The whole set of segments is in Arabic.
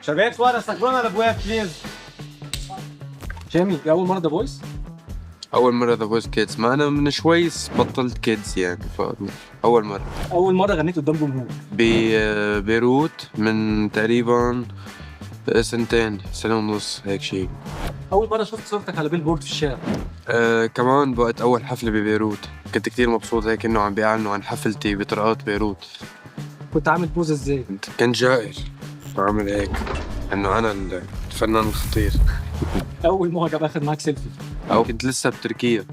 شباب صور استقبلونا الابواب بليز. جيمي دي اول مره ذا فويس؟ اول مره ذا فويس كيدز، ما انا من شوي بطلت كيدز يعني، اول مره. اول مره غنيت قدام جمهور؟ ببيروت من تقريبا سنتين، سنة ونص هيك شيء. اول مره شفت صورتك على بيل بورد في الشارع؟ كمان بوقت اول حفله ببيروت، كنت كتير مبسوط هيك انه عم بيعلنوا عن حفلتي بطرقات بيروت. كنت عامل بوز ازاي؟ كنت جائر بعمل هيك انه انا الفنان الخطير. اول معجب اخذ معاك سيلفي؟ او كنت لسه بتركيا،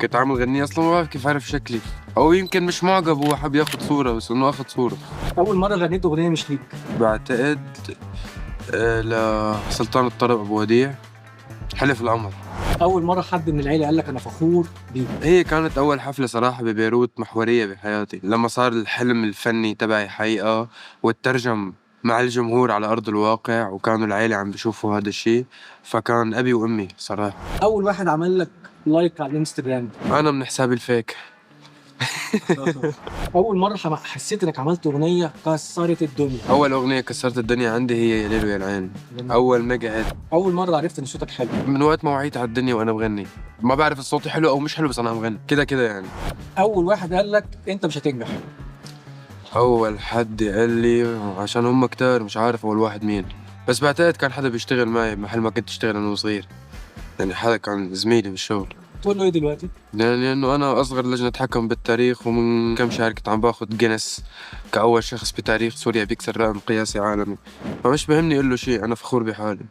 كنت عامل غنية اصلا ما بعرف كيف عرف شكلي، او يمكن مش معجب، هو حب ياخد صورة بس انه اخد صورة. اول مره غنيت اغنيه مش ليك؟ بعتقد لسلطان الطرب ابو وديع، حلف القمر. اول مره حد من العيله قال لك انا فخور بيك؟ هي كانت اول حفلة صراحة ببيروت محورية بحياتي، لما صار الحلم الفني تبعي حقيقة واترجم مع الجمهور على ارض الواقع، وكانوا العيلة عم بيشوفوا هذا الشيء، فكان ابي وامي صراحة. اول واحد عمل لك لايك على الانستجرام؟ انا من حسابي الفيك. اول مره حسيت انك عملت اغنيه كسرت الدنيا؟ اول اغنية كسرت الدنيا عندي هي يا ليل ويا العين، اول ميجا هيت. اول مره عرفت ان صوتك حلو؟ من وقت ما وعيت على الدنيا وانا بغني، ما بعرف الصوت حلو او مش حلو بس انا عم بغني كده كده يعني. اول واحد قال لك انت مش هتنجح؟ اول حد قال لي، عشان هم كتار مش عارف اول واحد مين، بس بعتقد كان حدا بيشتغل معي محل ما كنت اشتغل انا وصغير، يعني حدا كان زميلي بالشغل. تقول له ايه دلوقتي؟ لانه انا اصغر لجنة حكم بالتاريخ، ومن كم شهر كنت عم باخذ جينيس كاول شخص بتاريخ سوريا بيكسر رقم قياسي عالمي، فمش بهمني اقول له شيء، انا فخور بحالي.